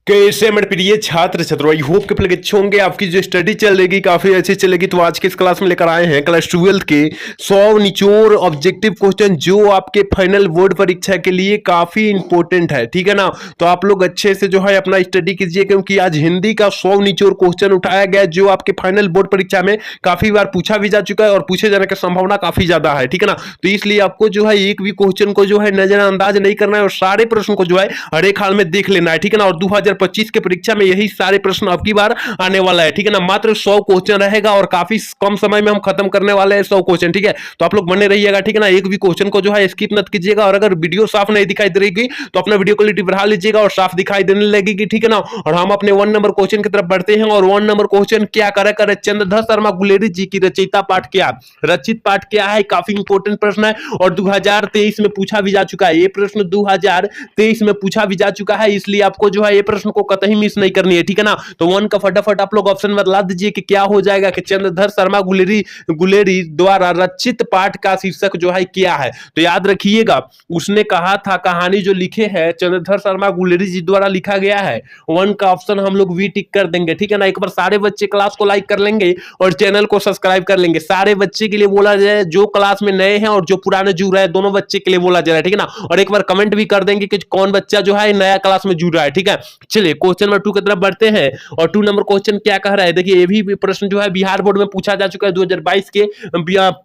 कैसे मेरे प्रिय छात्र छात्रों, आई होप के प्लग अच्छे होंगे। आपकी जो स्टडी चल रही काफी अच्छी चलेगी। तो आज के इस क्लास में लेकर आए हैं क्लास 12 के 100 निचोड़ ऑब्जेक्टिव क्वेश्चन जो आपके फाइनल बोर्ड परीक्षा के लिए काफी इंपॉर्टेंट है, ठीक है ना। तो आप लोग अच्छे से जो है अपना स्टडी कीजिए, क्योंकि आज हिंदी का 100 निचोड़ क्वेश्चन उठाया गया जो आपके फाइनल बोर्ड परीक्षा में काफी बार पूछा भी जा चुका है और पूछे जाने की संभावना काफी ज्यादा है, ठीक है ना। तो इसलिए आपको जो है एक भी क्वेश्चन को जो है नजरअंदाज नहीं करना है और सारे प्रश्न को जो है हर एक हाल में देख लेना है, ठीक है ना। और 2025 के परीक्षा में यही सारे प्रश्न अब की बार आने वाला है, ठीक है ना। मात्र 100 क्वेश्चन रहेगा और काफी कम समय में हम खत्म करने वाले हैं 100 क्वेश्चन, ठीक है। तो आप लोग बने रहिएगा, ठीक है ना। एक भी क्वेश्चन को जो है स्किप मत कीजिएगा। और अगर वीडियो साफ नहीं दिखाई दे रही तो अपना वीडियो क्वालिटी बढ़ा लीजिएगा और साफ दिखाई देने लगेगी, ठीक है ना। और हम अपने 1 नंबर क्वेश्चन की तरफ बढ़ते हैं। और 1 नंबर क्वेश्चन क्या करे चंद्रधर शर्मा गुलेरी जी की रचयिता पाठ क्या, रचित पाठ क्या है, काफी इंपॉर्टेंट प्रश्न है और 2023 में पूछा भी जा चुका है। ये प्रश्न 2023 में पूछा भी जा चुका है, इसलिए आपको जो है ये प्रश्न को कतई मिस नहीं करनी है, ठीक है ना। तो 1 का फटाफट आप लोग ऑप्शन बदला दीजिए कि क्या हो जाएगा कि चंद्रधर शर्मा गुलेरी द्वारा रचित पाठ का शीर्षक जो है क्या है। तो याद रखिएगा, उसने कहा था कहानी जो लिखे है चंद्रधर शर्मा गुलेरी जी द्वारा लिखा गया है। 1 का ऑप्शन हम लोग वी टिक कर देंगे, ठीक है ना। एक बार सारे बच्चे क्लास को लाइक कर लेंगे और चैनल को सब्सक्राइब कर लेंगे। सारे बच्चे के लिए बोला जाए, जो क्लास में नए हैं और जो पुराने जुड़ रहे हैं, दोनों बच्चे के लिए बोला जा रहा है, ठीक है ना। और एक बार कमेंट भी कर देंगे कि कौन बच्चा जो है नया क्लास में जुड़ रहा है, ठीक है। चलिए क्वेश्चन नंबर 2 की तरफ बढ़ते हैं। और 2 नंबर क्वेश्चन क्या कह रहा है, देखिए ये भी प्रश्न जो है बिहार बोर्ड में पूछा जा चुका है 2022 के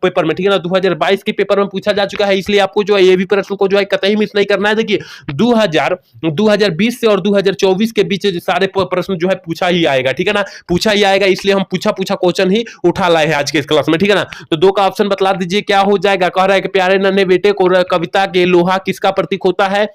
पेपर में, ठीक है ना। 2022 के पेपर में पूछा जा चुका है, इसलिए आपको जो है ये भी प्रश्न को जो है कतई मिस नहीं करना है। देखिए 2020 से और 2024 के बीच सारे प्रश्न जो है पूछा ही आएगा, ठीक है ना। पूछा ही आएगा, इसलिए हम पूछा क्वेश्चन ही उठा लाए हैं आज के इस क्लास में, ठीक है ना। तो 2 का ऑप्शन बतला दीजिए क्या हो जाएगा। कह रहा है कि प्यारे नन्हे बेटे को कविता के लोहा किसका प्रतीक होता है।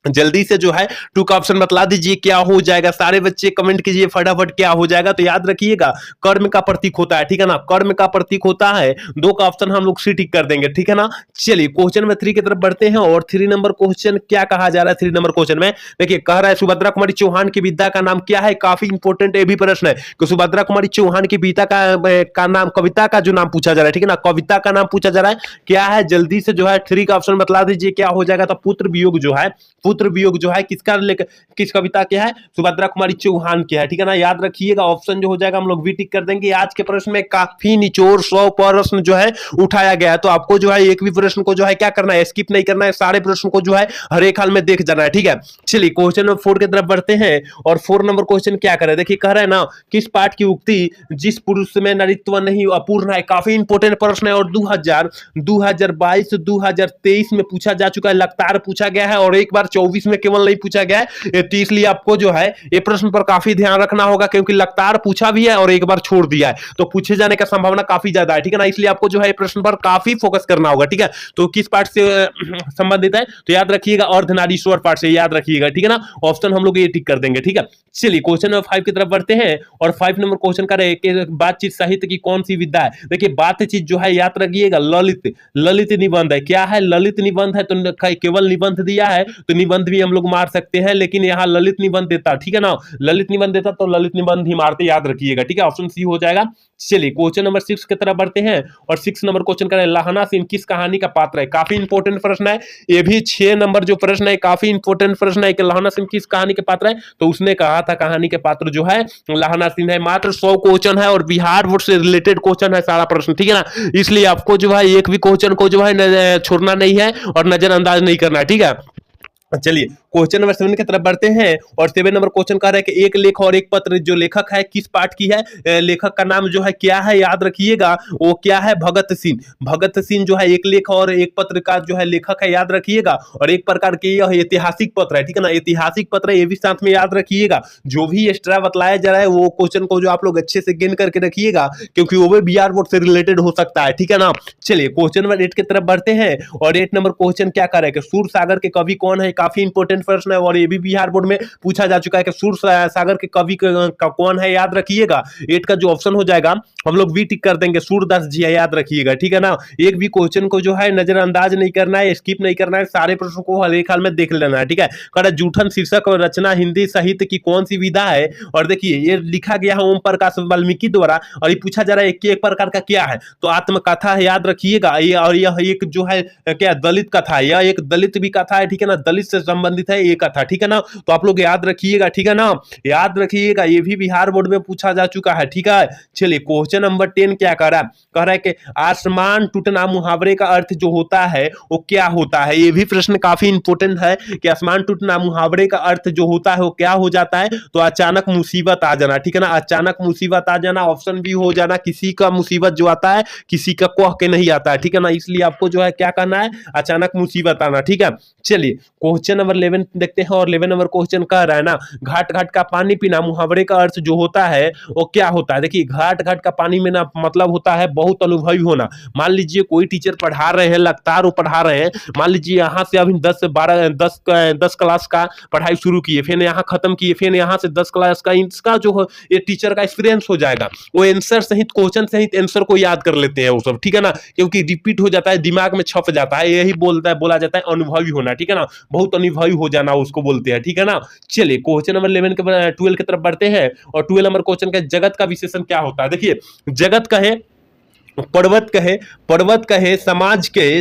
जल्दी से जो है 2 का ऑप्शन बतला दीजिए क्या हो जाएगा। सारे बच्चे कमेंट कीजिए फटाफट क्या हो जाएगा। तो याद रखिएगा कर्म का प्रतीक होता है, ठीक है ना। कर्म का प्रतीक होता है। 2 का ऑप्शन हम लोग सी टिक कर देंगे, ठीक है ना। चलिए क्वेश्चन में 3 की तरफ बढ़ते हैं। और 3 नंबर क्वेश्चन क्या कहा जा रहा है। 3 नंबर क्वेश्चन में देखिए कह रहा है सुभद्रा कुमारी चौहान की विद्या का नाम क्या है। काफी इंपॉर्टेंट ये भी प्रश्न है कि सुभद्रा कुमारी चौहान की विद्या का नाम, कविता का जो नाम पूछा जा रहा है, ठीक है ना। कविता का नाम पूछा जा रहा है क्या है। जल्दी से जो है 3 का ऑप्शन बतला दीजिए क्या हो जाएगा। तो पुत्र वियोग जो है किस कविता के है, सुभद्रा कुमारी चौहान के है, ठीक है ना। याद रखिएगा ऑप्शन जो हो जाएगा हम लोग वी टिक कर देंगे। आज के प्रश्न में काफी निचोड़ 100 प्रश्न जो है उठाया गया है, तो आपको जो है एक भी प्रश्न को जो है क्या करना है, स्किप नहीं करना है। सारे प्रश्न को जो है हर एक हाल में देख जाना है, ठीक है। चलिए क्वेश्चन नंबर 4 की तरफ बढ़ते हैं। और 4 नंबर क्वेश्चन क्या कर रहा है, देखिए कह रहा है ना किस पाठ की उक्ति जिस पुरुष में नारीत्व नहीं अपूर्ण है। काफी इंपॉर्टेंट प्रश्न है और 2022 2023 में पूछा जा चुका है, लगातार पूछा गया है और एक बार 24 में केवल नहीं पूछा गया है। तो इसलिए आपको जो है ये प्रश्न पर काफी ध्यान रखना होगा, क्योंकि लगातार पूछा भी है और एक बार छोड़ दिया है, तो पूछे जाने का संभावना काफी ज्यादा है, ठीक है ना। इसलिए आपको जो है प्रश्न पर काफी फोकस करना होगा, ठीक है। तो किस पाठ से संबंधित है, तो याद रखिएगा अर्धनारीश्वर पाठ से, याद रखिएगा, ठीक है ना। ऑप्शन हम लोग ये टिक कर देंगे, ठीक है। चलिए क्वेश्चन नंबर 5 की तरफ बढ़ते हैं। और 5 नंबर क्वेश्चन का है कि बातचीत साहित्य की कौन सी विद्या है। देखिए बातचीत जो है याद रखिएगा ललित निबंध है। क्या है, ललित निबंध है। तो केवल निबंध दिया है तो निबंध भी हम लोग मार सकते हैं, लेकिन यहाँ ललित निबंध देता, ठीक है ना। ललित निबंध देता तो ललित निबंध ही मारते, याद रखिएगा, ठीक है। ऑप्शन सी हो जाएगा। चलिए क्वेश्चन नंबर 6 की तरफ बढ़ते हैं। और 6 नंबर क्वेश्चन का है लहना सिंह किस कहानी का पात्र है। काफी इंपॉर्टेंट प्रश्न है ये भी। 6 नंबर जो प्रश्न है काफी इंपॉर्टेंट प्रश्न है कि लहना सिंह किस कहानी के पात्र है। तो उसने कहा था कहानी के पात्र जो है लहना सिंह है। मात्र 100 क्वेश्चन है और बिहार बोर्ड से रिलेटेड क्वेश्चन है सारा प्रश्न, ठीक है ना। इसलिए आपको जो है एक भी क्वेश्चन को जो है छोड़ना नहीं है और नजरअंदाज नहीं करना है, ठीक है। चलिए क्वेश्चन नंबर 7 की तरफ बढ़ते हैं। और 7 नंबर क्वेश्चन कह रहा है कि एक लेख और एक पत्र जो लेखक है किस पाठ की है। लेखक का नाम जो है क्या है, याद रखिएगा वो क्या है, भगत सिंह। भगत सिंह जो है एक लेख और एक पत्र का जो है लेखक है, याद रखिएगा। और एक प्रकार के यह ऐतिहासिक पत्र है, ठीक है ना। ऐतिहासिक पत्र ये भी साथ में याद रखिएगा। जो भी एक्स्ट्रा बतलाया जा रहा है वो क्वेश्चन को जो आप लोग अच्छे से गिन करके रखिएगा, क्योंकि वो भी बिहार बोर्ड से रिलेटेड हो सकता है, ठीक है ना। चलिए क्वेश्चन नंबर 8 की तरफ बढ़ते हैं। और 8 नंबर क्वेश्चन क्या कर रहा है कि सूर सागर के कवि कौन है। काफी इंपॉर्टेंट प्रश्न है और ये भी बिहार बोर्ड में पूछा जा चुका है कि सूर सागर के कवि का कौन है, याद रखिएगा। 8 का जो ऑप्शन हो जाएगा हम लोग वी टिक कर देंगे, सूरदास जी है, याद रखिएगा, ठीक है ना। एक भी क्वेश्चन को जो है नजरअंदाज नहीं करना है, स्किप नहीं करना है, सारे प्रश्नों को हर एक हाल में देख लेना है, ठीक है। कह जूठन शीर्षक और रचना हिंदी साहित्य की कौन सी विधा है। और देखिए ये लिखा गया है ओम प्रकाश वाल्मीकि द्वारा और ये पूछा जा रहा है एक प्रकार का क्या है, तो आत्मकथा है, याद रखिएगा। ये और यह एक जो है क्या दलित कथा है, यह एक दलित भी कथा है, ठीक है ना। दलित से संबंधित संबंधित है, ए का था, ठीक है ना। तो आप लोग याद रखिएगा, ठीक है ना, याद रखिएगा, ये भी बिहार बोर्ड में पूछा जा चुका है, ठीक है। चलिए क्वेश्चन नंबर 10 क्या कह रहा है, कह रहा है कि आसमान टूटना मुहावरे का अर्थ जो होता है वो क्या होता है। ये भी प्रश्न काफी इंपॉर्टेंट है कि आसमान टूटना मुहावरे का अर्थ जो होता है वो क्या हो जाता है, तो अचानक मुसीबत आ जाना, ठीक है ना, अचानक मुसीबत आ जाना, ऑप्शन बी हो जाना, किसी का मुसीबत जो आता है किसी का कह के नहीं आता है, ठीक है ना, इसलिए आपको जो है क्या करना है, अचानक मुसीबत आना, ठीक है। चलिए क्वेश्चन नंबर 11 देखते हैं, और 11 नंबर क्वेश्चन कह रहा है ना, घाट घाट का पानी पीना मुहावरे का अर्थ जो होता है वो क्या होता है। देखिए घाट घाट का पानी में ना मतलब होता है बहुत अनुभवी होना। मान लीजिए कोई टीचर पढ़ा रहे हैं, लगातार वो पढ़ा रहे हैं, मान लीजिए यहाँ से अभी 10 से 12 10 क्लास का पढ़ाई शुरू किए, फिर यहाँ खत्म किए, फिर यहाँ से 10 क्लास का, इसका जो ये टीचर का एक्सपीरियंस हो जाएगा, वो आंसर सहित क्वेश्चन सहित आंसर को याद कर लेते हैं वो सब, ठीक है ना, क्योंकि रिपीट हो जाता है, दिमाग में छप जाता है, यही बोला जाता है अनुभवी होना, ठीक है ना, बहुत अनुभवी हो जाना उसको बोलते हैं, ठीक है ना। चलिए क्वेश्चन नंबर 11 के 12 की तरफ बढ़ते हैं, और 12 नंबर क्वेश्चन का जगत का विशेषण क्या होता है। देखिए जगत कहे, पर्वत कहे, समाज कहे,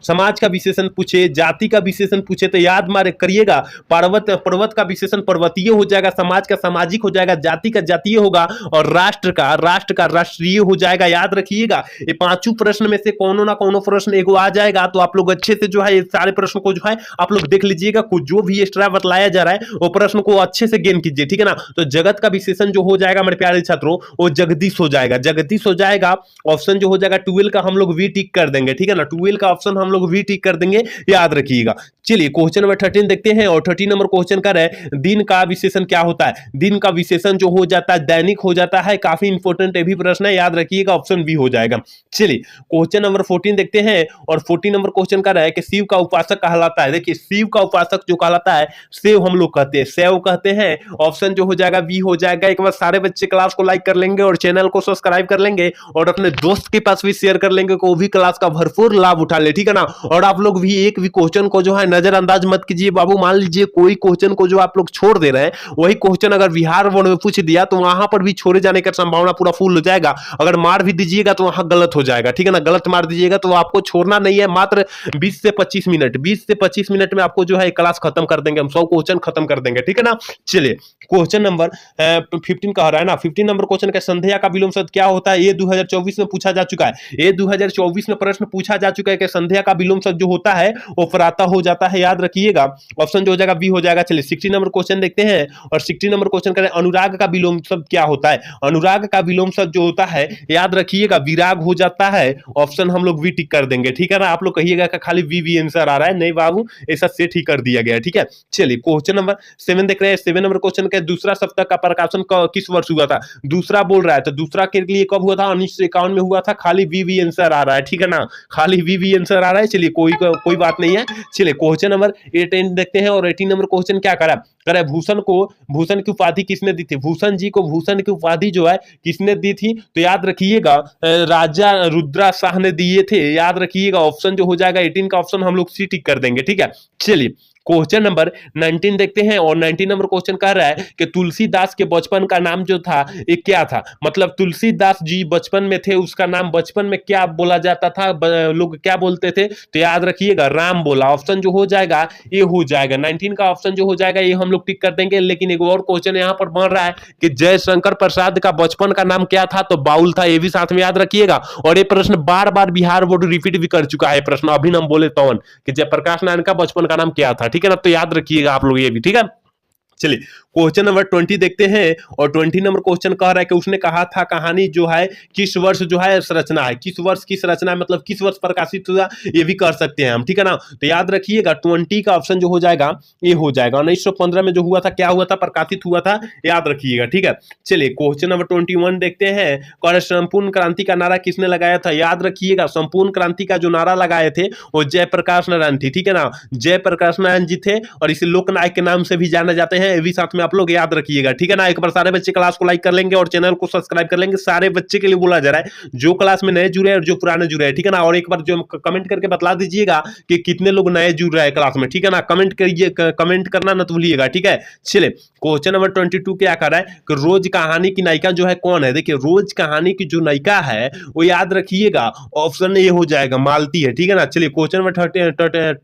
समाज का विशेषण पूछे, जाति का विशेषण पूछे तो याद मारे करिएगा, पर्वत का विशेषण पर्वतीय हो जाएगा, समाज का सामाजिक हो जाएगा, जाति का जातीय होगा, और राष्ट्र का राष्ट्रीय हो जाएगा। याद रखिएगा ये पांचों प्रश्न में से कोनो ना कोनो प्रश्न एगो आ जाएगा, तो आप लोग अच्छे से जो है ये सारे प्रश्न को जो है आप लोग देख लीजिएगा, कुछ जो भी एक्स्ट्रा बतलाया जा रहा है वो प्रश्न को अच्छे से गेन कीजिए, ठीक है ना। तो जगत का विशेषण जो हो जाएगा मेरे प्यारे छात्रों, वो जगदीश हो जाएगा, जगदीश हो जाएगा। ऑप्शन जो हो जाएगा 12 का हम लोग वी टिक कर देंगे, ठीक है ना, 12 का ऑप्शन हम लोग वी टिक कर देंगे, याद रखिएगा। चलिए क्वेश्चन नंबर 13 देखते हैं, और 13 नंबर क्वेश्चन कर है दिन का विशेषण क्या होता है। दिन का विशेषण जो हो जाता है दैनिक हो जाता है, काफी इंपॉर्टेंट ये भी प्रश्न है, याद रखिएगा, ऑप्शन बी हो जाएगा। चलिए क्वेश्चन नंबर 14 देखते हैं, और 14 नंबर क्वेश्चन कर है कि शिव का उपासक कहलाता है। देखिए शिव का उपासक जो कहलाता है शिव हम लोग कहते हैं, शैव कहते हैं, ऑप्शन जो हो जाएगा बी हो जाएगा। एक बार सारे बच्चे क्लास को लाइक कर लेंगे और चैनल को सब्सक्राइब कर लेंगे, और अपने दोस्त के पास भी शेयर कर लेंगे, को भी क्लास का भरपूर लाभ उठा ले, ठीक है ना। और आप लोग भी एक भी क्वेश्चन को जो है नजरअंदाज मत कीजिए बाबू, मान लीजिए कोई क्वेश्चन को जो आप लोग छोड़ दे रहे हैं, वही क्वेश्चन अगर बिहार बोर्ड में पूछ दिया तो वहां पर भी छोड़े जाने का संभावना पूरा फुल हो जाएगा। अगर मार भी दीजिएगा तो वहां गलत हो जाएगा, ठीक है ना, गलत मार दीजिएगा तो आपको छोड़ना नहीं है, मात्र 20 से 25 मिनट, 20 से 25 मिनट में आपको जो है क्लास खत्म कर देंगे, हम 100 क्वेश्चन खत्म कर देंगे, ठीक है ना। चलिए क्वेश्चन नंबर 15 कह रहा है ना, 15 नंबर क्वेश्चन का संध्या का विलोम शब्द क्या होता है। ये 2024 में पूछा जा चुका है, ये 2024 में प्रश्न पूछा जा चुका है कि संध्या का विलोम शब्द जो होता है वो प्रातः हो जाता है, याद रखिएगा, ऑप्शन जो हो जाएगा बी हो जाएगा। चलिए 16 नंबर क्वेश्चन देखते हैं, और 16 नंबर क्वेश्चन करें अनुराग का विलोम शब्द क्या होता है। अनुराग का विलोम शब्द जो होता है याद रखिएगा विराग हो जाता है, ऑप्शन हम लोग वी टिक कर देंगे, ठीक है ना। आप लोग कहिएगा कि खाली वी आंसर आ रहा है, नहीं बाबू ऐसा सेट ही कर दिया गया, ठीक है। चलिए क्वेश्चन नंबर 7 देख रहे हैं, 7 नंबर क्वेश्चन का दूसरा सप्ताह का प्रकाशन किस वर्ष हुआ था। दूसरा बोल रहा है तो दूसरा के लिए कब हुआ था, 1951 में हुआ था, खाली वी आंसर आ रहा है, ठीक है ना, खाली वी आंसर आ रहा है। चलिए कोई बात नहीं है। चलिए क्वेश्चन नंबर 18 देखते हैं, और 18 नंबर क्वेश्चन क्या करा करे, भूषण की उपाधि किसने दी थी। भूषण जी को भूषण की उपाधि जो है किसने दी थी, तो याद रखिएगा राजा रुद्रा शाह ने दिए थे, याद रखिएगा, ऑप्शन जो हो जाएगा 18 का ऑप्शन हम लोग सी टिक कर देंगे, ठीक है। चलिए क्वेश्चन नंबर 19 देखते हैं, और 19 नंबर क्वेश्चन कह रहा है कि तुलसीदास के बचपन का नाम जो था ये क्या था। मतलब तुलसीदास जी बचपन में थे, उसका नाम बचपन में क्या बोला जाता था, लोग क्या बोलते थे, तो याद रखिएगा राम बोला, ऑप्शन जो हो जाएगा ये हो जाएगा। 19 का ऑप्शन जो हो जाएगा ये हम लोग टिक कर देंगे। लेकिन एक और क्वेश्चन यहाँ पर बन रहा है कि जयशंकर प्रसाद का बचपन का नाम क्या था, तो बाउल था, ये भी साथ में याद रखिएगा। और ये प्रश्न बार बार बिहार बोर्ड रिपीट भी कर चुका है प्रश्न, अभिनव बोले तौन कि जयप्रकाश नारायण का बचपन का नाम क्या था, ठीक है ना, तो याद रखिएगा आप लोग ये भी, ठीक है। चलिए क्वेश्चन नंबर 20 देखते हैं, और 20 नंबर क्वेश्चन कह रहा है कि उसने कहा था कहानी जो है किस वर्ष जो है रचना है, किस वर्ष की रचना है, मतलब किस वर्ष प्रकाशित हुआ, ये भी कर सकते हैं हम, ठीक है ना। तो याद रखिएगा 20 का ऑप्शन जो हो जाएगा ये हो जाएगा, 1915 में जो हुआ था, क्या हुआ था, प्रकाशित हुआ था, याद रखिएगा, ठीक है। चलिए क्वेश्चन नंबर 21 देखते हैं, कह रहे संपूर्ण क्रांति का नारा किसने लगाया था। याद रखिएगा संपूर्ण क्रांति का जो नारा लगाए थे वो जयप्रकाश नारायण थी, ठीक है ना, जयप्रकाश नारायण जी थे, और इसे लोकनायक के नाम से भी जाने जाते हैं, ये भी साथ में आप लोग याद रखिएगा, ठीक है ना। एक बार सारे बच्चे क्लास को लाइक कर लेंगे और चैनल को सब्सक्राइब कर लेंगे, सारे बच्चे के लिए बोला जा रहा है, जो क्लास में नए जुड़े और जो पुराने जुड़े हैं, ठीक है ना। और एक बार जो कमेंट करके बता दीजिएगा कि कितने लोग नए जुड़ रहे हैं क्लास में, ठीक है ना, कमेंट करिए, कमेंट करना न भूलिएगा, ठीक है। चलिए क्वेश्चन नंबर 22 क्या कर रहा है कि रोज कहानी की नायिका जो है कौन है। देखिए रोज कहानी की जो नायिका है वो याद रखिएगा ऑप्शन ए हो जाएगा, मालती है, ठीक है ना। चलिए क्वेश्चन नंबर 30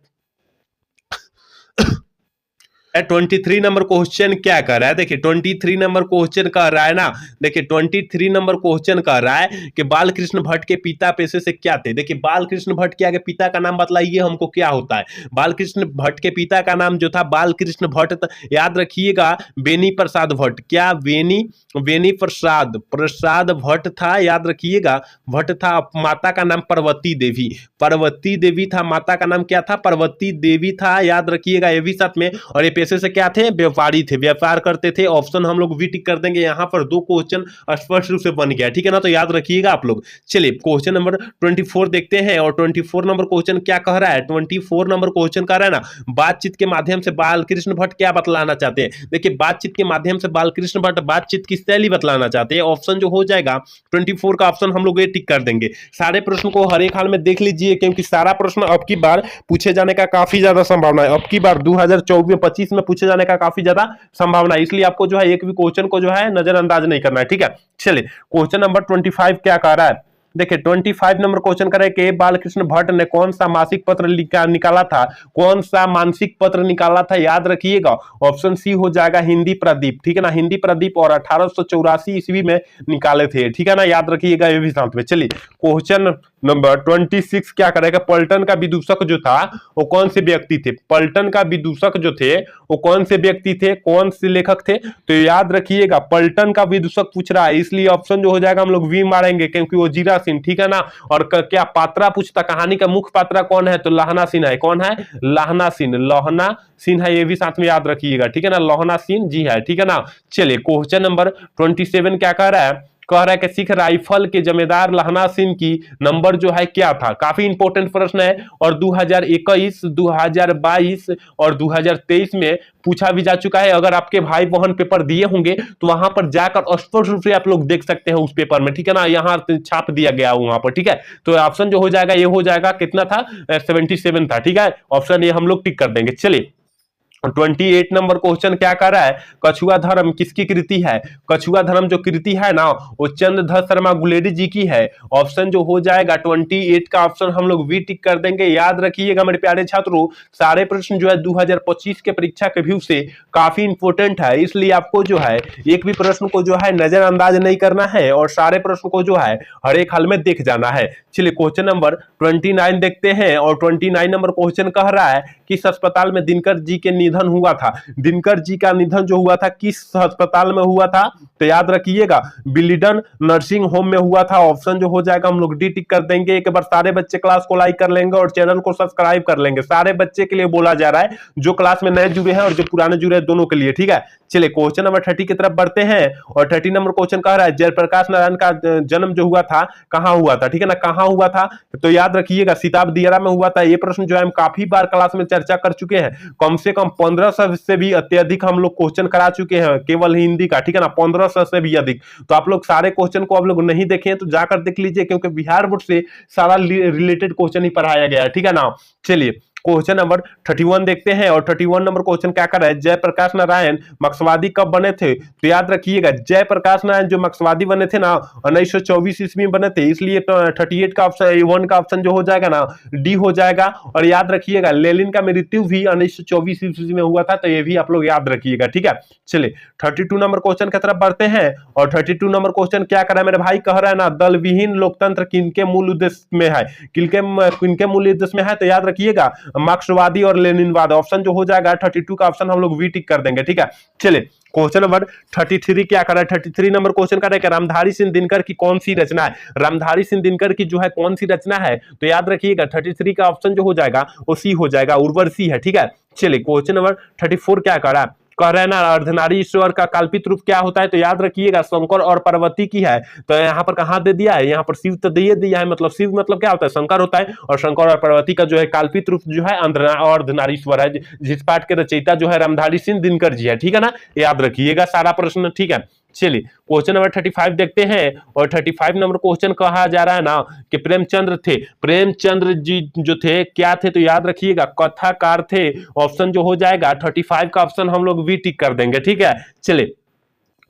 23 नंबर क्वेश्चन क्या कर रहा है, देखिए 23 नंबर क्वेश्चन कह रहा है ना, देखिए 23 नंबर क्वेश्चन कह रहा है कि बाल कृष्ण भट्ट के पिता पेशे से क्या थे। देखिए बाल कृष्ण भट्ट के आगे पिता का नाम बतलाइए हमको क्या होता है। बाल कृष्ण भट्ट के पिता का नाम जो था बाल कृष्ण भट्ट, याद रखिएगा बेनी प्रसाद भट्ट, क्या बेनी प्रसाद प्रसाद भट्ट था, याद रखिएगा भट्ट था। माता का नाम पार्वती देवी, पार्वती देवी था, माता का नाम क्या था, पार्वती देवी था, याद रखिएगा ये भी साथ में। और ये पेशे से क्या थे, व्यापारी थे, व्यापार करते थे। ऑप्शन हम लोग वी टिक कर देंगे, यहाँ पर 2 क्वेश्चन स्पष्ट रूप से बन गया, ठीक है ना, तो याद रखिएगा आप लोग। चलिए क्वेश्चन नंबर 24 देखते हैं, और 24 नंबर क्वेश्चन क्या कह रहा है, 24 नंबर क्वेश्चन कह रहा है ना, बातचीत के माध्यम से बालकृष्ण भट्ट क्या बतलाना चाहते हैं। देखिए बातचीत के माध्यम से बालकृष्ण भट्ट बातचीत की शैली बतलाना चाहते हैं। ऑप्शन जो हो जाएगा 24 का ऑप्शन हम लोग ये टिक कर देंगे। सारे प्रश्न को हर एक हाल में देख लीजिए, क्योंकि सारा प्रश्न अब की बार पूछे जाने का काफी ज्यादा संभावना है। अब की बार 2024-25 में पूछे जाने का काफी ज्यादा संभावना है, इसलिए आपको जो है एक भी क्वेश्चन को जो है नजरअंदाज नहीं करना है, ठीक है। चलिए क्वेश्चन नंबर 25 क्या कह रहा है, देखिए 25 नंबर क्वेश्चन करे कि बालकृष्ण भट्ट ने कौन सा मासिक पत्र निकाला था, कौन सा मानसिक पत्र निकाला था, याद रखिएगा ऑप्शन सी हो जाएगा हिंदी प्रदीप, ठीक है ना, हिंदी प्रदीप, और 1884 ईस्वी में निकाले थे, ठीक है ना, याद रखिएगा ये भी साथ में। चलिए क्वेश्चन नंबर 26 क्या करेगा, पलटन का विदूषक जो था वो कौन से व्यक्ति थे, पलटन का विदूषक जो थे वो कौन से व्यक्ति थे, कौन से लेखक थे, तो याद रखिएगा पलटन का विदूषक पूछ रहा है, इसलिए ऑप्शन जो हो जाएगा हम लोग वी मारेंगे, क्योंकि वो जीरा सिंह, ठीक है ना। और क्या पात्रा पूछता, कहानी का मुख्य पात्रा कौन है, तो लाहना सिन्हा है, कौन है, लाहना सिंह, लोहना सिन्हा, ये भी साथ में याद रखिएगा, ठीक है ना, लोहना सिंह जी है, ठीक है ना। चलिए क्वेश्चन नंबर 27 क्या कह रहा है, कह रहा है कि सिख राइफल के जमींदार लहना सिंह की नंबर जो है क्या था। काफी इंपॉर्टेंट प्रश्न है, और 2021, 2022 और 2023 में पूछा भी जा चुका है। अगर आपके भाई बहन पेपर दिए होंगे तो वहां पर जाकर स्पष्ट रूप से आप लोग देख सकते हैं उस पेपर में, ठीक है ना, यहाँ छाप दिया गया वहां पर, ठीक है। तो ऑप्शन जो हो जाएगा ये हो जाएगा, कितना था, 77 था, ठीक है, ऑप्शन ये हम लोग टिक कर देंगे। चलिए 28 नंबर क्वेश्चन क्या कर रहा है, कछुआ धर्म किसकी कृति है, कछुआ धर्म जो कृति है ना वो चंद्रधर शर्मा गुलेरी जी की है। ऑप्शन जो हो जाएगा 28 का ऑप्शन हम लोग वी टिक कर देंगे। याद रखिएगा मेरे प्यारे छात्रों, सारे प्रश्न जो है 2025 के परीक्षा के व्यू से काफी इंपोर्टेंट है, इसलिए आपको जो है एक भी प्रश्न को जो है नजरअंदाज नहीं करना है, और सारे प्रश्न को जो है हर एक हाल में देख जाना है। चलिए क्वेश्चन नंबर 29 देखते हैं, और 29 नंबर क्वेश्चन कह रहा है किस अस्पताल में दिनकर जी के निधन हुआ था। दिनकर जी का निधन जो हुआ था किस अस्पताल में हुआ था, तो याद रखिएगा बिलिडन नर्सिंग होम में हुआ था। ऑप्शन जो हो जाएगा हम लोग डी टिक कर देंगे। एक बार सारे बच्चे क्लास को लाइक कर लेंगे और चैनल को सब्सक्राइब कर लेंगे। सारे बच्चे के लिए बोला जा रहा है, जो क्लास में नए जुड़े हैं और जो पुराने जुड़े हैं दोनों के लिए, ठीक है। चलिए क्वेश्चन नंबर 30 की तरफ बढ़ते हैं, और 30 नंबर क्वेश्चन कह रहा है जयप्रकाश नारायण का जन्म जो हुआ था कहां हुआ था, ठीक है ना, कहां हुआ था, तो याद रखिएगा सिताब दियारा में हुआ था। ये प्रश्न जो है हम काफी बार क्लास में चर्चा कर चुके हैं, कम से कम 1500 से भी अत्यधिक हम लोग क्वेश्चन करा चुके हैं केवल हिंदी का, ठीक है ना, 1500 से भी अधिक। तो आप लोग सारे क्वेश्चन को आप लोग नहीं देखे तो जाकर देख लीजिए, क्योंकि बिहार बोर्ड से सारा रिलेटेड क्वेश्चन ही पढ़ाया गया है, ठीक है ना। चलिए क्वेश्चन नंबर 31 देखते हैं, और 31 नंबर क्वेश्चन क्या कर रहा है, जयप्रकाश नारायण मार्क्सवादी कब बने थे, तो याद रखिएगा जयप्रकाश नारायण जो मार्क्सवादी बने थे ना 1924 ईस्वी में बने थे, इसलिए 38 का ऑप्शन 1 का ऑप्शन जो हो जाएगा ना डी हो जाएगा। और याद रखिएगा लेनिन का मृत्यु भी 1924 ईस्वी में हुआ था, तो ये भी आप लोग याद रखिएगा, ठीक है। चलिए 32 नंबर क्वेश्चन की तरफ बढ़ते हैं, और 32 नंबर क्वेश्चन क्या कर रहा है मेरे भाई, कह रहा है ना दल विहीन लोकतंत्र किनके मूल उद्देश्य में है, किनके मूल उद्देश्य में है, तो याद रखिएगा मार्क्सवादी और लेनिनवाद। ऑप्शन जो हो जाएगा 32 का ऑप्शन हम लोग वी टिक कर देंगे, ठीक है। चलिए क्वेश्चन नंबर 33 क्या कर रहा है, 33 नंबर क्वेश्चन कर रहा है कि रामधारी सिंह दिनकर की कौन सी रचना है, रामधारी सिंह दिनकर की जो है कौन सी रचना है, तो याद रखिएगा 33 का ऑप्शन जो हो जाएगा वो सी हो जाएगा, उर्वशी है, ठीक है। चलिए क्वेश्चन नंबर 34 क्या कर रहा है, कह रहे हैं ना अर्धनारी ईश्वर का कल्पित रूप क्या होता है, तो याद रखिएगा शंकर और पार्वती की है। तो यहाँ पर कहाँ दे दिया है, यहाँ पर शिव तो दे दिया है, मतलब शिव मतलब क्या होता है, शंकर होता है, और शंकर और पार्वती का जो है कल्पित रूप जो है अर्धनारीश्वर है, जिस पाठ के रचयिता जो है रामधारी सिंह दिनकर जी है, ठीक है ना, याद रखिएगा सारा प्रश्न, ठीक है। चलिए क्वेश्चन नंबर 35 देखते हैं, और 35 नंबर क्वेश्चन कहा जा रहा है ना कि प्रेमचंद्र थे, प्रेमचंद्र जी जो थे क्या थे, तो याद रखिएगा कथाकार थे। ऑप्शन जो हो जाएगा 35 का ऑप्शन हम लोग वी टिक कर देंगे, ठीक है। चलिए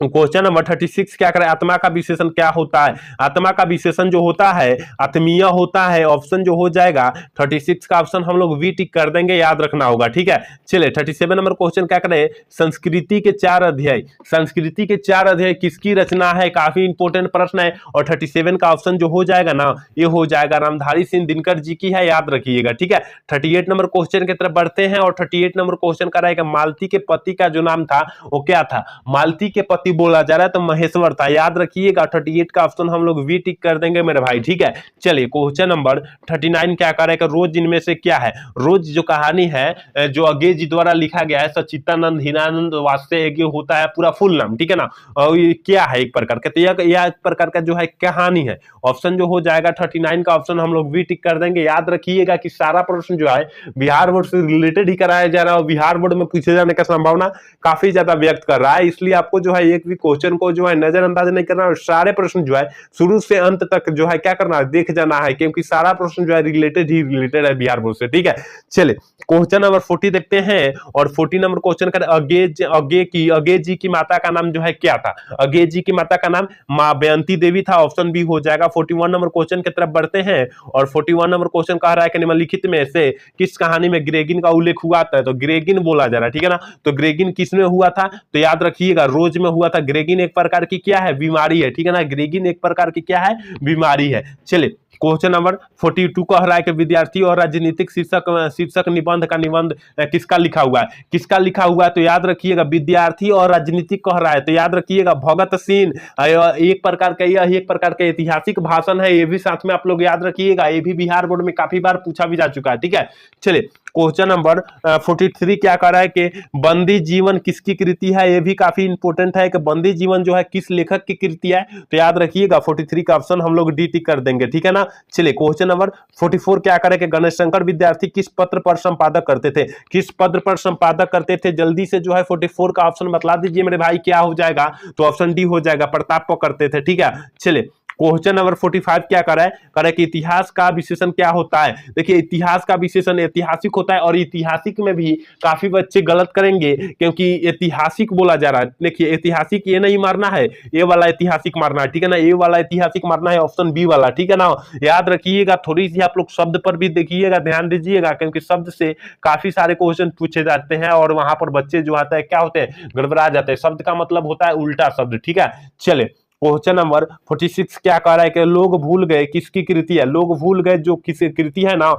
क्वेश्चन नंबर 36 क्या करें, आत्मा का विशेषण क्या होता है। आत्मा का विशेषण जो होता है आत्मीय होता है। ऑप्शन जो हो जाएगा 36 का ऑप्शन हम लोग वी टिक कर देंगे, याद रखना होगा, ठीक है। चलिए 37 नंबर क्वेश्चन क्या करें, संस्कृति के 4 अध्याय। संस्कृति के 4 अध्याय किसकी रचना है, काफी इंपोर्टेंट प्रश्न है। और 37 का ऑप्शन जो हो जाएगा ना, ये हो जाएगा रामधारी सिंह दिनकर जी की है, याद रखिएगा, ठीक है। 38 नंबर क्वेश्चन की तरफ बढ़ते हैं और 38 नंबर क्वेश्चन का रहेगा, मालती के पति का जो नाम था वो क्या था। मालती के पति बोला जा रहा है तो महेश्वर था, याद रखिएगा। 38 का ऑप्शन हम लोग वी टिक कर देंगे मेरे भाई, ठीक है। चलिए क्वेश्चन नंबर 39 क्या करेगा, रोज इनमें से क्या है। रोज जो कहानी है जो अगे जी द्वारा लिखा गया है, सच्चिदानंद हीनानंद वात्स्यज्ञ होता है पूरा फुल नाम, ठीक है ना। और ये क्या है एक प्रकार का, तो यह एक प्रकार का जो है कहानी है। ऑप्शन जो हो जाएगा 39 का ऑप्शन हम लोग वी टिक कर देंगे। याद रखिएगा कि सारा प्रश्न जो है बिहार बोर्ड से रिलेटेड ही कराया जा रहा है और बिहार बोर्ड में पूछे जाने का संभावना काफी ज्यादा व्यक्त कर रहा है, इसलिए आपको जो है एक भी क्वेश्चन को जो है नजरअंदाज नहीं करना और सारे प्रश्न जो है शुरू से अंत तक जो है क्या करना है, देख जाना है, क्योंकि सारा प्रश्न जो है रिलेटेड है बिहार बोर्ड से, ठीक है। चलिए क्वेश्चन नंबर 40 देखते हैं और 40 नंबर क्वेश्चन का अगे जी की माता का नाम जो है क्या था। अगे जी की माता का नाम मां बयंती देवी था, ऑप्शन बी हो जाएगा। 41 नंबर क्वेश्चन की तरफ बढ़ते हैं और 41 नंबर क्वेश्चन कह रहा है कि निम्नलिखित में से किस कहानी में ग्रेगिन का उल्लेख हुआ था, तो ग्रेगिन बोला जा रहा है, ठीक है ना। तो ग्रेगिन किसमें हुआ था, तो याद रखिएगा रोज में हुआ था। ग्रेगिन एक प्रकार की क्या है, बीमारी है, ठीक है ना। ग्रेगिन एक प्रकार की क्या है, बीमारी है। चलिए क्वेश्चन नंबर 42 कह रहा है कि विद्यार्थी और राजनीतिक शीर्षक निबंध का निबंध किसका लिखा हुआ है। किसका लिखा हुआ है, तो याद रखिएगा विद्यार्थी और राजनीतिक कह रहा है, तो याद रखिएगा भगत सिंह। एक प्रकार का यह एक प्रकार का ऐतिहासिक भाषण है, ये भी साथ में आप लोग याद रखिएगा, ये भी बिहार बोर्ड में काफी बार पूछा भी जा चुका है, ठीक है। चलिए क्वेश्चन नंबर 43 क्या कर रहा है कि बंदी जीवन किसकी कृति है, ये भी काफी इंपोर्टेंट है कि बंदी जीवन जो है किस लेखक की कृति है, तो याद रखिएगा 43 का ऑप्शन हम लोग डी टिक कर देंगे, ठीक है ना। चलिए क्वेश्चन नंबर 44 क्या करे कि गणेश शंकर विद्यार्थी किस पत्र पर संपादक करते थे। किस पत्र पर संपादक करते थे, जल्दी से जो है 44 का ऑप्शन बतला दीजिए मेरे भाई, क्या हो जाएगा, तो ऑप्शन डी हो जाएगा, प्रताप को करते थे, ठीक है। चलिए क्वेश्चन नंबर 45 क्या करे कि इतिहास का विशेषण क्या होता है। देखिए इतिहास का विशेषण ऐतिहासिक होता है और ऐतिहासिक में भी काफी बच्चे गलत करेंगे क्योंकि ऐतिहासिक बोला जा रहा है। देखिए ऐतिहासिक ये नहीं मारना है, ये वाला ऐतिहासिक मारना है, ठीक है ना। ये वाला ऐतिहासिक मारना है ऑप्शन बी वाला, ठीक है ना। याद रखिएगा, थोड़ी सी आप लोग शब्द पर भी देखिएगा, ध्यान दीजिएगा, क्योंकि शब्द से काफी सारे क्वेश्चन पूछे जाते हैं और वहां पर बच्चे जो आता है क्या होते हैं, गड़बड़ा जाते हैं। शब्द का मतलब होता है उल्टा शब्द, ठीक है। चले क्वेश्चन नंबर 46 क्या कह रहा है कि लोग भूल गए किसकी कृति है। लोग भूल गए जो किस कृति है ना,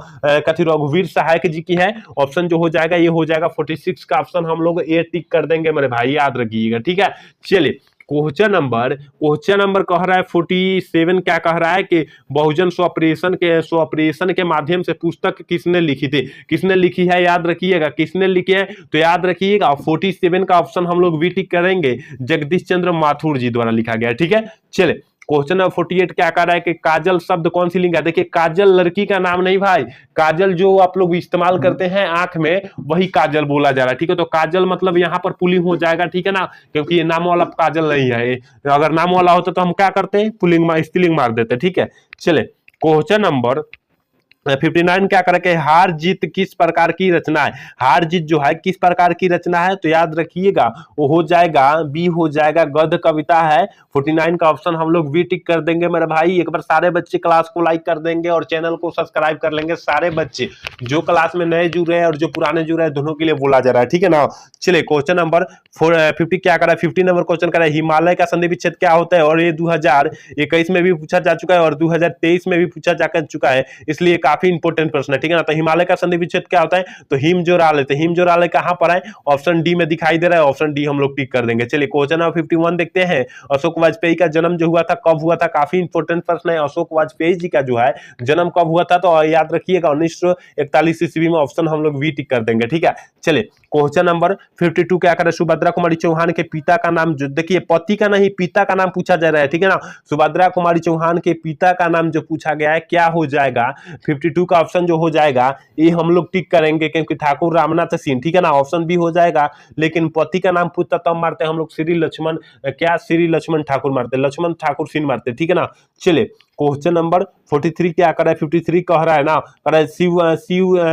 कथी रघुवीर सहायक जी की है। ऑप्शन जो हो जाएगा ये हो जाएगा 46 का ऑप्शन हम लोग ए टिक कर देंगे मेरे भाई, याद रखिएगा, ठीक है। चलिए क्वेश्चन नंबर कह रहा है 47 क्या कह रहा है कि बहुजन स्वप्रेषण के माध्यम से पुस्तक किसने लिखी थी। किसने लिखी है, याद रखिएगा, किसने लिखी है, तो याद रखिएगा 47 का ऑप्शन हम लोग वी टिक करेंगे, जगदीश चंद्र माथुर जी द्वारा लिखा गया, ठीक है। चले क्वेश्चन नंबर 48 क्या कह रहा है कि काजल शब्द कौन सी लिंग है। देखिए काजल लड़की का नाम नहीं भाई, काजल जो आप लोग इस्तेमाल करते हैं आंख में वही काजल बोला जा रहा है, ठीक है। तो काजल मतलब यहाँ पर पुलिंग हो जाएगा, ठीक है ना, क्योंकि ये नाम वाला काजल नहीं है। अगर नाम वाला होता तो हम क्या करते हैं, पुलिंग स्त्रीलिंग मार देते, ठीक है। चले क्वेश्चन नंबर 59 क्या करें, हार जीत किस प्रकार की रचना है। हार जीत जो है किस प्रकार की रचना है, तो याद रखिएगा वो हो जाएगा बी हो जाएगा, गद्य कविता है। 49 का ऑप्शन हम लोग वी टिक कर देंगे मेरे भाई। एक बार सारे बच्चे क्लास को लाइक कर देंगे और चैनल को सब्सक्राइब कर लेंगे, सारे बच्चे जो क्लास में नए जुड़ रहे हैं और जो पुराने जुड़ रहे हैं दोनों के लिए बोला जा रहा है, ठीक है ना। चलिए क्वेश्चन नंबर 50 क्या करा है, 50 नंबर क्वेश्चन करा है हिमालय का संधि विच्छेद क्या होता है, और ये 2021 में भी पूछा जा चुका है और 2023 में भी पूछा जा चुका है, इसलिए काफी इंपोर्टेंट प्रश्न है, ठीक है ना। तो हिमालय का संधि विच्छेद क्या होता है, तो हिम जोरालय। तो हिम जोरालय कहां पर है, ऑप्शन डी में दिखाई दे रहा है, ऑप्शन डी हम लोग टिक कर देंगे। चलिए क्वेश्चन नंबर 51 देखते हैं, अशोक वाजपेयी का जन्म जो हुआ था कब हुआ था, काफी इंपोर्टेंट प्रश्न है। अशोक वाजपेयी जी का जो है जन्म कब हुआ था, तो याद रखिएगा 1941 ईस्वी में, ऑप्शन हम लोग वी टिक कर देंगे, ठीक है। चलिए क्वेश्चन नंबर 52 क्या करें, सुभद्रा कुमारी चौहान के पिता का नाम, जो देखिए पति का नहीं पिता का नाम पूछा जा रहा है, ठीक है ना। सुभद्रा कुमारी चौहान के पिता का नाम जो पूछा गया है क्या हो जाएगा, 52 का ऑप्शन जो हो जाएगा ये हम लोग टिक करेंगे, क्योंकि ठाकुर रामनाथ सिंह, ठीक है ना। ऑप्शन भी हो जाएगा, लेकिन पति का नाम पूछता तब मारते हम लोग श्री लक्ष्मण ठाकुर मारते, लक्ष्मण ठाकुर सिंह मारते, ठीक है ना। चलिए क्वेश्चन नंबर 43 क्या कर रहा है, 53 कह रहा है ना, कह रहा है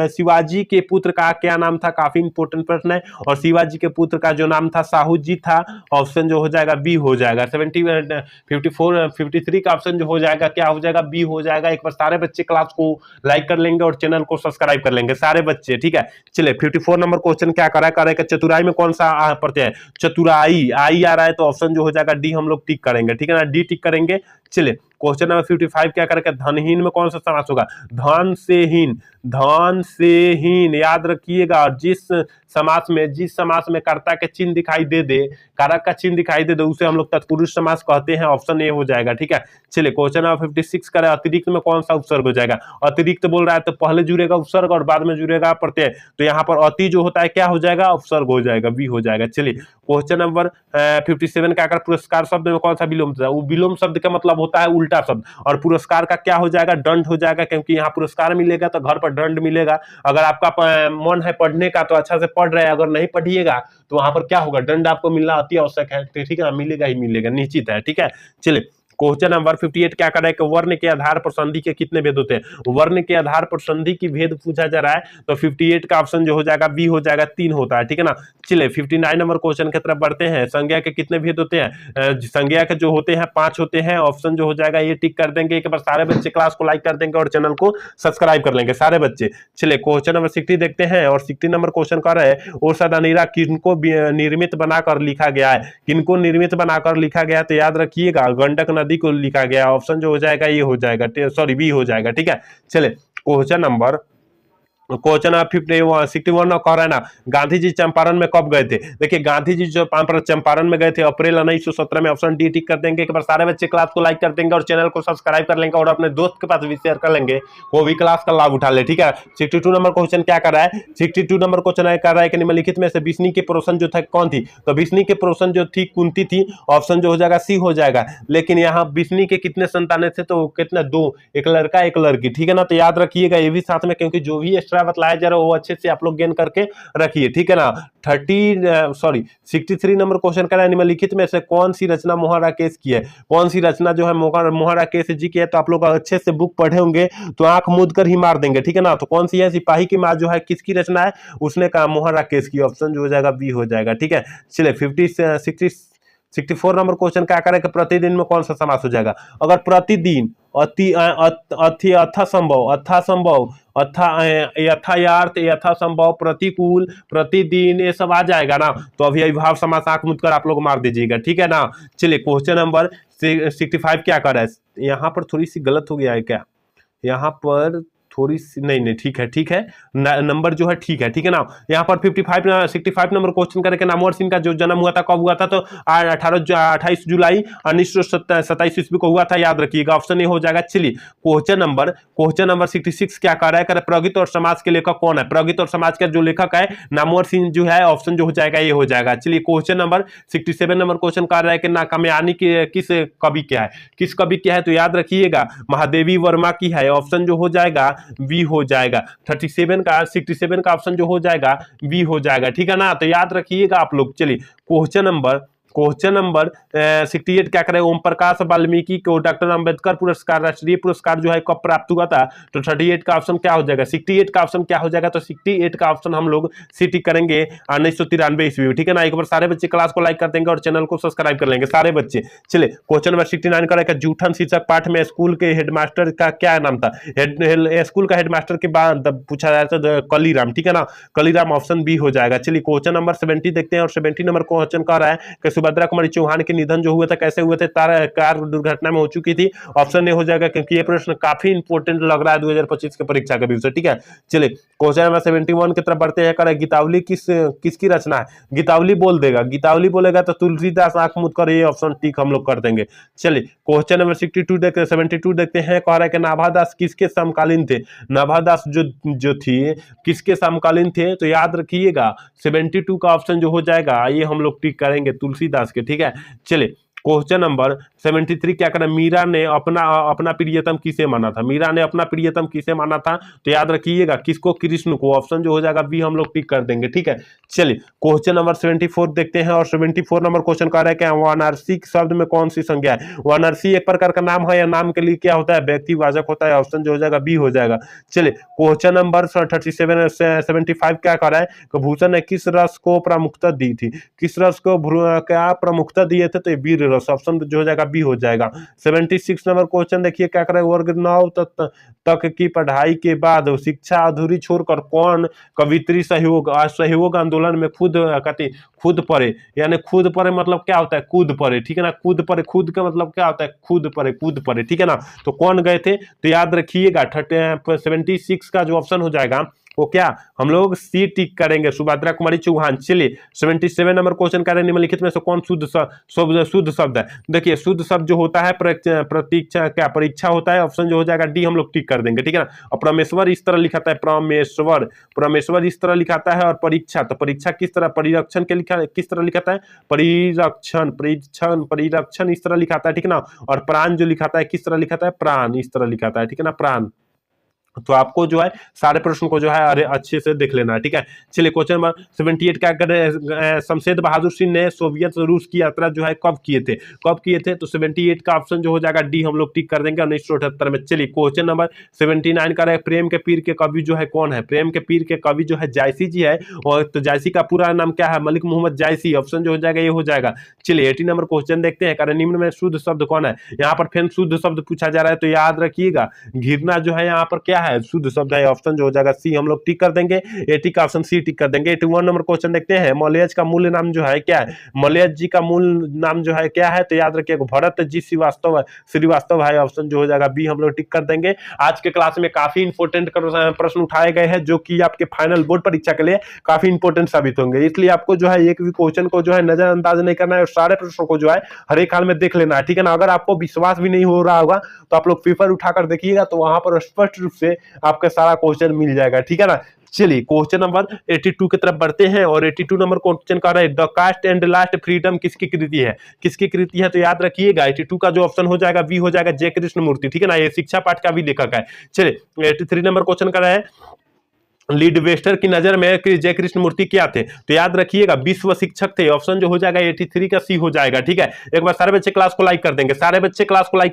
शिवाजी के पुत्र का क्या नाम था, काफी इंपोर्टेंट प्रश्न है। और शिवाजी के पुत्र का जो नाम था साहू जी था, ऑप्शन जो हो जाएगा बी हो जाएगा। 53 का ऑप्शन जो हो जाएगा क्या हो जाएगा, बी हो जाएगा। एक बार सारे बच्चे क्लास को लाइक कर लेंगे और चैनल को सब्सक्राइब कर लेंगे सारे बच्चे, ठीक है। चलिए 54 नंबर क्वेश्चन क्या कर रहा है, चतुराई में कौन सा प्रत्यय है, चतुराई आई आ रहा है, तो ऑप्शन जो हो जाएगा डी हम लोग टिक करेंगे, ठीक है ना, डी टिक करेंगे। चलिए क्वेश्चन नंबर 55 क्या करेगा, धनहीन में कौन सा समास होगा, धन से हीन, धन से हीन याद रखिएगा। जिस समास में कर्ता के चिन्ह दिखाई दे दे, कारक का चिन्ह दिखाई दे दे, उसे हम लोग तत्पुरुष समास कहते हैं, ऑप्शन ए हो जाएगा, ठीक है। चलिए क्वेश्चन नंबर 56 करें, अतिरिक्त में कौन सा उपसर्ग हो जाएगा, अतिरिक्त बोल रहा है तो पहले जुड़ेगा उपसर्ग और बाद में जुड़ेगा प्रत्यय, तो यहाँ पर अति जो होता है क्या हो जाएगा, उपसर्ग हो जाएगा, बी हो जाएगा। चलिए क्वेश्चन नंबर 57 क्या कर, पुरस्कार शब्द में कौन सा विलोम था, वो विलोम शब्द का मतलब होता है उल्टा शब्द, और पुरस्कार का क्या हो जाएगा, दंड हो जाएगा, क्योंकि यहाँ पुरस्कार मिलेगा तो घर पर दंड मिलेगा। अगर आपका मन है पढ़ने का तो अच्छा से पढ़ रहे हैं, अगर नहीं पढ़िएगा तो वहां पर क्या होगा, दंड आपको मिलना अति आवश्यक है, ठीक है, मिलेगा ही मिलेगा, निश्चित है, ठीक है। चलिए क्वेश्चन नंबर 58 क्या कर रहा है कि वर्ण के आधार पर संधि के कितने भेद होते हैं, वर्ण के आधार पर संधि की भेद पूछा जा रहा है, तो 58 का ऑप्शन जो हो जाएगा बी हो जाएगा, 3 होता है, ठीक है ना। चलिए 59 नंबर क्वेश्चन की तरफ बढ़ते हैं, संज्ञा के कितने भेद होते हैं, संज्ञा के जो होते हैं 5 होते हैं, ऑप्शन जो हो जाएगा ये टिक कर देंगे। एक बार सारे बच्चे क्लास को लाइक कर देंगे और चैनल को सब्सक्राइब कर लेंगे सारे बच्चे। चलिए क्वेश्चन नंबर 60 देखते हैं, और 60 नंबर क्वेश्चन कर रहे हैं, और सदानीरा किनको निर्मित बनाकर लिखा गया है, किनको निर्मित बनाकर लिखा गया, तो याद रखिएगा गंडक नदी को लिखा गया, ऑप्शन जो हो जाएगा ये हो जाएगा, सॉरी बी हो जाएगा, ठीक है। चले क्वेश्चन नंबर 61 कह रहा है ना, गांधी जी चंपारण में कब गए थे, देखिए गांधी जी जो चंपारण में गए थे अप्रैल 1917 में, ऑप्शन डी टिक कर देंगे। एक बार सारे बच्चे क्लास को लाइक कर देंगे और चैनल को सब्सक्राइब कर लेंगे और अपने दोस्त के पास भी शेयर कर लेंगे, वो भी क्लास का लाभ उठा ले, ठीक है। 62 नंबर क्वेश्चन क्या कर रहा है, 62 नंबर क्वेश्चन कर रहा है कि निम्नलिखित में से बिस्नी की पड़ोसन जो था कौन थी, तो बिस्नी के पड़ोसन जो थी कुंती थी, ऑप्शन जो हो जाएगा सी हो जाएगा। लेकिन यहाँ बिस्नी के कितने संतानें थे, तो कितने, 2, एक लड़का एक लड़की, ठीक है ना, तो याद रखिएगा ये भी साथ में, क्योंकि जो भी एक्स्ट्रा बताया जा रहा है वो अच्छे से आप लोग गेन करके रखिए, ठीक है ना। 63 नंबर क्वेश्चन कर रहा है, निम्नलिखित में से कौन सी रचना मोहन राकेश की है, कौन सी रचना जो है मोहन राकेश जी की है, तो आप लोग अच्छे से बुक पढ़े होंगे तो आंख मूंद कर ही मार देंगे, ठीक है ना। तो कौन सी है, सिपाही की मां जो है किसकी रचना है, उसने कहा मोहन राकेश की, ऑप्शन जो हो जाएगा बी हो जाएगा, ठीक है। चलिए 64 नंबर क्वेश्चन क्या करें कि प्रतिदिन में कौन सा समास हो जाएगा, अगर प्रतिदिन, यथासंभव, यथायार्थ, यथासंभव, प्रतिकूल, प्रतिदिन, ये सब आ जाएगा ना, तो अभी अभिभाव समास आंख मूंद कर आप लोग मार दीजिएगा, ठीक है ना। चलिए क्वेश्चन नंबर 65 क्या कर रहा है, यहाँ पर थोड़ी सी गलत हो गया है क्या, यहाँ पर थोड़ी सी, नहीं ठीक है, नंबर जो है ठीक है ना। यहाँ पर 65 नंबर क्वेश्चन करके नामवर सिंह का जो जन्म हुआ था कब हुआ था, तो 28 जुलाई 1927 ईस्वी को हुआ था, याद रखिएगा, ऑप्शन ए हो जाएगा। चलिए क्वेश्चन नंबर 66 क्या कर रहा है, प्रगति और समाज के लेखक कौन है, प्रगति और समाज का जो लेखक है नामवर सिंह जो है, ऑप्शन जो हो जाएगा ये हो जाएगा। चलिए क्वेश्चन नंबर 67 नंबर क्वेश्चन कर रहा है कि नाकामयानी किस कवि क्या है, किस कवि क्या है, तो याद रखिएगा महादेवी वर्मा की है, ऑप्शन जो हो जाएगा बी हो जाएगा। 67 का ऑप्शन जो हो जाएगा बी हो जाएगा, ठीक है ना, तो याद रखिएगा आप लोग। चलिए क्वेश्चन नंबर 68 क्या करें, ओम प्रकाश वाल्मीकि को डॉक्टर अंबेडकर पुरस्कार, राष्ट्रीय पुरस्कार जो है कब प्राप्त हुआ था, तो 38 का ऑप्शन क्या हो जाएगा, 68 का ऑप्शन क्या हो जाएगा, तो 68 का ऑप्शन हम लोग सी करेंगे 1993 ईस्वी में, ठीक है ना। एक बार सारे बच्चे क्लास को लाइक कर देंगे और चैनल को सब्सक्राइब कर लेंगे सारे बच्चे। चलिए क्वेश्चन नंबर 69 करेगा, जूठन शीर्षक पाठ में स्कूल के हेडमास्टर का क्या नाम था, स्कूल का हेडमास्टर के बाद पूछा जाए तो कलीराम, ठीक है ना, कलीराम, ऑप्शन बी हो जाएगा। चलिए क्वेश्चन नंबर 70 देखते हैं, और 70 नंबर क्वेश्चन कह रहा है कि सुभद्रा कुमारी चौहान के निधन जो हुए थे कैसे हुए थे, कार दुर्घटना में हो चुकी थी, ऑप्शन ए हो जाएगा, क्योंकि ये प्रश्न काफी इंपोर्टेंट लग रहा है 2025 के परीक्षा के विषय, ठीक है। चलिए क्वेश्चन नंबर 71 की तरफ बढ़ते हैं, करें गीतावली किसकी रचना है, गीतावली बोल देगा, गीतावली बोलेगा तो तुलसीदास आंख मूंद कर, ये ऑप्शन टिक हम लोग कर देंगे। चलिए क्वेश्चन नंबर 72 देखते हैं, कह रहा है कि नाभादास किसके समकालीन थे, नाभादास जो थी किसके समकालीन थे, तो याद रखिएगा 72 का ऑप्शन जो हो जाएगा ये हम लोग टिक करेंगे तुलसीदास के, ठीक है। चलिए क्वेश्चन नंबर 73 क्या करें, मीरा ने अपना अपना प्रियतम किसे माना था, मीरा ने अपना प्रियतम किसे माना था, तो याद रखिएगा किसको, कृष्ण को। ऑप्शन जो हो जाएगा बी हम लोग टिक कर देंगे, ठीक है। चलिए क्वेश्चन नंबर 74 देखते हैं, और 74 नंबर क्वेश्चन कह रहा है क्या, वानरसी शब्द में कौन सी संज्ञा है। वानरसी एक प्रकार का नाम है, या नाम के लिए क्या होता है, व्यक्तिवाचक होता है। ऑप्शन जो हो जाएगा बी हो जाएगा। चलिए क्वेश्चन नंबर 75 क्या कह रहा है कि भूषण ने किस रस को प्रमुखता दी थी, किस रस को क्या प्रमुखता दिए थे, तो ये वीर रस। ऑप्शन जो हो जाएगा बी हो जाएगा। 76 नंबर क्वेश्चन देखिए क्या करे, वर्ग 9 तक की पढ़ाई के बाद शिक्षा अधूरी छोड़कर कौन कवित्री सहयोग आंदोलन में खुद पड़े, यानी खुद पड़े मतलब क्या होता है, कूद पड़े, ठीक है ना। कूद पड़े, खुद का मतलब क्या होता है, कूद पड़े, ठीक है ना। तो कौन गए थे, तो याद रखिएगा 76 का जो ऑप्शन हो जाएगा वो क्या, हम लोग सी टिक करेंगे, सुभद्रा कुमारी चौहान। चलिए 77 नंबर क्वेश्चन कर रहे हैं, निम्नलिखित में से कौन शुद्ध शब्द है। देखिए शुद्ध शब्द जो होता है प्रतीक्षा क्या परीक्षा होता है। ऑप्शन जो हो जाएगा डी हम लोग टिक कर देंगे, ठीक है ना। और परमेश्वर इस तरह लिखाता है, परमेश्वर इस तरह लिखाता है, और परीक्षा, तो परीक्षा किस तरह, परिरक्षण के किस तरह लिखाता है, परिरक्षण इस तरह लिखाता है, ठीक है ना। और प्राण जो लिखाता है किस तरह लिखाता है, प्राण इस तरह लिखाता है, ठीक है ना, प्राण। तो आपको जो है सारे प्रश्न को जो है अरे अच्छे से देख लेना है, ठीक है। चलिए क्वेश्चन नंबर 78 क्या कर, शमशेद बहादुर सिंह ने सोवियत रूस की यात्रा जो है कब किए थे, तो 78 का ऑप्शन जो हो जाएगा डी हम लोग टिक कर देंगे 1978 में। चलिए क्वेश्चन नंबर 79 का है, प्रेम के पीर के कवि जो है कौन है, प्रेम के पीर के कवि जो है जायसी जी है, और तो जायसी का पूरा नाम क्या है, मलिक मोहम्मद जायसी। ऑप्शन जो हो जाएगा ये हो जाएगा। चलिए 80 नंबर क्वेश्चन देखते हैं, कारण निम्न में शुद्ध शब्द कौन है। यहाँ पर फिर शुद्ध शब्द पूछा जा रहा है, तो याद रखिएगा घिरना जो है यहाँ पर क्या है, शुद्ध शब्द है। ऑप्शन जो हो जाएगा सी हम लोग टिक कर देंगे, 80 का ऑप्शन सी टिक कर देंगे। 81 नंबर क्वेश्चन देखते हैं, मलयज का मूल नाम जो है क्या है, मलयज जी का मूल नाम जो है क्या है, तो याद रखिएगा भरत जी श्रीवास्तव है। ऑप्शन जो हो जाएगा बी हम लोग टिक कर देंगे। आज के क्लास में काफी इंपोर्टेंट प्रश्न उठाए गए हैं, जो कि आपके फाइनल बोर्ड परीक्षा के लिए काफी इंपोर्टेंट साबित होंगे, इसलिए आपको जो है एक भी क्वेश्चन को जो है नजरअंदाज नहीं करना है, और सारे प्रश्नों को जो है हर एक हाल में देख लेना है, ठीक है ना। अगर आपको विश्वास भी नहीं हो रहा होगा तो आप लोग पेपर उठाकर देखिएगा, तो वहां पर स्पष्ट रूप से आपका सारा क्वेश्चन मिल जाएगा, ठीक है ना। चलिए क्वेश्चन नंबर 82 की तरफ बढ़ते हैं, और 82 नंबर क्वेश्चन का है, the cast and last freedom किसकी कृति है, तो याद रखिएगा 82 का जो ऑप्शन हो जाएगा बी हो जाएगा, जय कृष्णमूर्ति, ठीक है ना। ये शिक्षा पाठ का भी लेखक है। चलिए 83 नंबर क्वेश्चन का है, लीड वेस्टर की नजर में जय कृष्णमूर्ति क्या थे, तो याद रखिएगा विश्व शिक्षक थे। ऑप्शन जो हो जाएगा 83 का सी हो जाएगा, ठीक है। एक बार सारे बच्चे क्लास को लाइक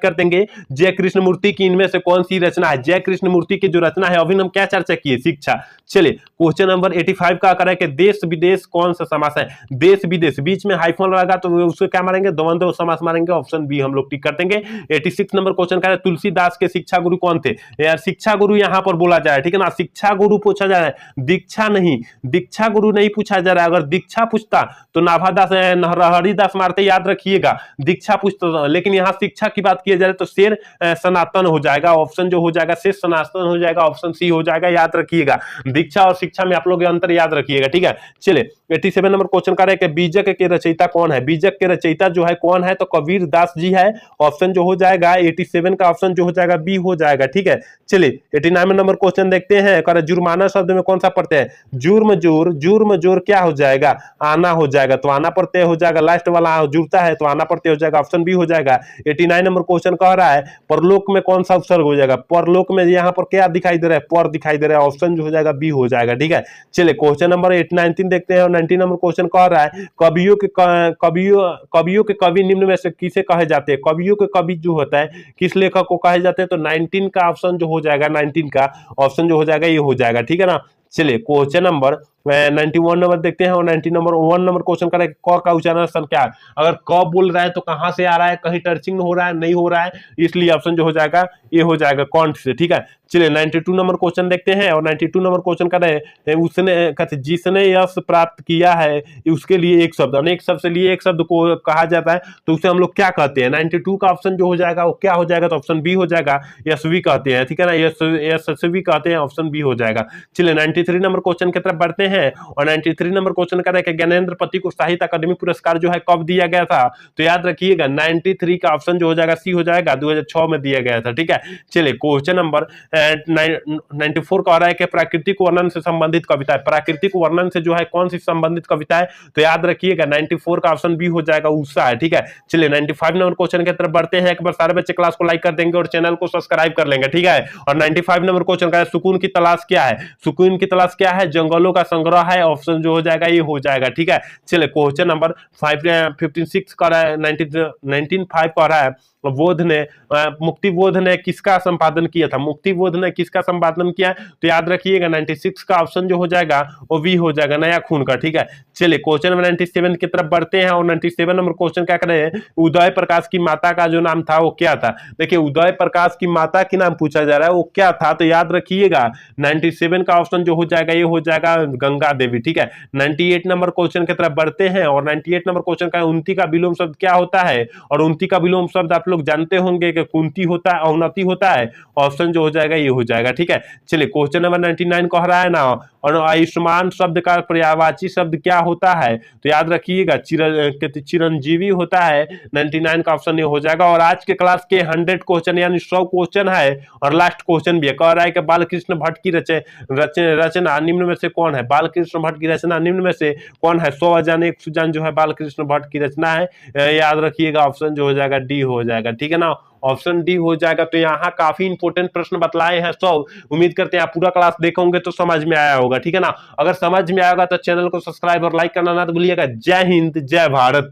कर देंगे, जय कृष्णमूर्ति की इनमें से कौन सी रचना है, जय कृष्णमूर्ति की जो रचना है अभी हम क्या चर्चा किए, शिक्षा। चलिए क्वेश्चन नंबर 85 का करें कि देश विदेश कौन सा समास है, देश विदेश बीच में हाइफन लगा तो उसको क्या मारेंगे, द्वंद्व समास मारेंगे। ऑप्शन बी हम लोग टिक कर देंगे। 86 नंबर क्वेश्चन का है, तुलसीदास के शिक्षा गुरु कौन थे, यार शिक्षा गुरु यहां पर बोला जाए, ठीक है ना। शिक्षा गुरु पूछा जा रहा है, दीक्षा नहीं, दीक्षा गुरु नहीं पूछा जा रहा है। अगर दीक्षा पूछता तो नाभादास हरिदास मारते, याद रखिएगा दीक्षा पूछता, लेकिन यहाँ शिक्षा की बात की जा रही है तो शेर सनातन हो जाएगा। ऑप्शन जो हो जाएगा शेर सनातन हो जाएगा, ऑप्शन सी हो जाएगा, याद रखिएगा। दीक्षा और शिक्षा में आप लोग अंतर याद रखिएगा, ठीक है। चलिए 87 नंबर क्वेश्चन कर रहे हैं कि बीजक के रचयिता कौन है, बीजक के रचयिता जो है कौन है, तो कबीर दास जी है। ऑप्शन जो हो जाएगा 87 का ऑप्शन जो हो जाएगा बी हो जाएगा, ठीक है। चलिए 89 नंबर क्वेश्चन देखते हैं, जुर्माना शब्द में कौन सा प्रत्यय है, जुर्म जोर क्या हो जाएगा, आना हो जाएगा, तो आना प्रत्यय हो जाएगा। लास्ट वाला जुड़ता है तो आना प्रत्यय हो जाएगा, ऑप्शन बी हो जाएगा। 89 नंबर क्वेश्चन कह रहा है परलोक में कौन सा उपसर्ग हो जाएगा, परलोक में यहाँ पर क्या दिखाई दे रहा है, पर दिखाई दे रहा है। ऑप्शन जो हो जाएगा बी हो जाएगा, ठीक है। चलिए क्वेश्चन नंबर 19 देखते हैं, और 90 नंबर क्वेश्चन कह रहा है कवियों के कवि निम्न में से किसे कहे जाते हैं, कवियों के कवि जो होता है किस लेखक को कहे जाते हैं, तो 19 का ऑप्शन जो हो जाएगा, 19 का ऑप्शन जो हो जाएगा ये हो जाएगा, ठीक है ना। चलिए क्वेश्चन नंबर 91 नंबर देखते हैं, और 90 नंबर 1 नंबर क्वेश्चन कर क का उच्चारण क्या है, अगर क बोल रहा है तो कहां से आ रहा है, कहीं टर्चिंग हो रहा है, नहीं हो रहा है, इसलिए ऑप्शन जो हो जाएगा ये हो जाएगा कंठ से, ठीक है। चलिए 92 नंबर क्वेश्चन देखते हैं, और 92 नंबर क्वेश्चन कर रहे हैं, उसने कहते जिसने यश प्राप्त किया है उसके लिए एक शब्द, अनेक शब्द से लिए एक शब्द को कहा जाता है, तो उसे हम लोग क्या कहते हैं। 92 का ऑप्शन जो हो जाएगा वो क्या हो जाएगा, तो ऑप्शन बी हो जाएगा, यशस्वी कहते हैं, ठीक है ना, यशस्वी कहते हैं, ऑप्शन बी हो जाएगा। चलिए 93 नंबर क्वेश्चन की तरफ बढ़ते हैं। और 93 नंबर क्वेश्चन कह रहा है कि ज्ञानेंद्र पति को साहित्य अकादमी पुरस्कार जो है कब दिया गया था, तो याद रखिएगा 93 का ऑप्शन जो हो जाएगा सी हो जाएगा, 2006 में दिया गया था। ठीक है, चलिए क्वेश्चन नंबर 94 का हो रहा है कि प्राकृतिक वर्णन से संबंधित कविता है। प्राकृतिक वर्णन से जो है कौन सी संबंधित कविता है, तो याद रखिएगा 94 का ऑप्शन बी हो जाएगा, उषा है। ठीक है, चलिए 95 नंबर क्वेश्चन की तरफ बढ़ते हैं। एक बार सारे बच्चे क्लास को लाइक कर देंगे और चैनल को सब्सक्राइब कर लेंगे। ठीक है, और 95 नंबर क्वेश्चन का सुकून की तलाश क्या है, सुकून की तलाश क्या है, जंगलों का संग्रह है। ऑप्शन जो हो जाएगा ये हो जाएगा। ठीक है, चलिए क्वेश्चन नंबर 56 का रहा है, 19 का रहा है, बोध ने मुक्ति बोध ने किसका संपादन किया था, मुक्ति बोध ने किसका संपादन किया, तो याद रखिएगा 96 का ऑप्शन जो हो जाएगा वो बी हो जाएगा, नया खून का। ठीक है, चलिए क्वेश्चन नंबर 97 की तरफ बढ़ते हैं। और 97 नंबर क्वेश्चन क्या कर रहे हैं, उदय प्रकाश की माता का जो नाम था वो क्या था। देखिए उदय प्रकाश की माता की नाम पूछा जा रहा है, वो क्या था, तो याद रखिएगा 97 का ऑप्शन जो हो जाएगा ये हो जाएगा, गंगा देवी। ठीक है, 98 नंबर क्वेश्चन की तरफ बढ़ते हैं। और 98 नंबर क्वेश्चन का उन्नति का विलोम शब्द क्या होता है, और उन्नति का विलोम शब्द आप लोग जानते होंगे कि कुंती होता है, अवनति होता है। ऑप्शन जो हो जाएगा ये हो जाएगा। ठीक है, चलिए क्वेश्चन नंबर 99 कह रहा है ना, और आयुष्मान शब्द का पर्यायवाची शब्द क्या होता है, तो याद रखिएगा चिरंजीवी होता है। 99 का ऑप्शन ये हो जाएगा। और आज के क्लास के 100 क्वेश्चन यानी 100 क्वेश्चन है, और लास्ट क्वेश्चन भी है। कह रहा है कि बालकृष्ण भट्ट की रचना निम्न में से कौन है, बालकृष्ण भट्ट की रचना निम्न में से कौन है। 100 अजान एक सुजान जो है बालकृष्ण भट्ट की रचना है। याद रखिएगा ऑप्शन जो हो जाएगा डी हो जाएगा। ठीक है ना, ऑप्शन डी हो जाएगा। तो यहाँ काफी इंपोर्टेंट प्रश्न बतलाए हैं 100। उम्मीद करते हैं आप पूरा क्लास देखोगे तो समझ में आया होगा। ठीक है ना, अगर समझ में आएगा तो चैनल को सब्सक्राइब और लाइक करना ना भूलिएगा। जय हिंद, जय भारत।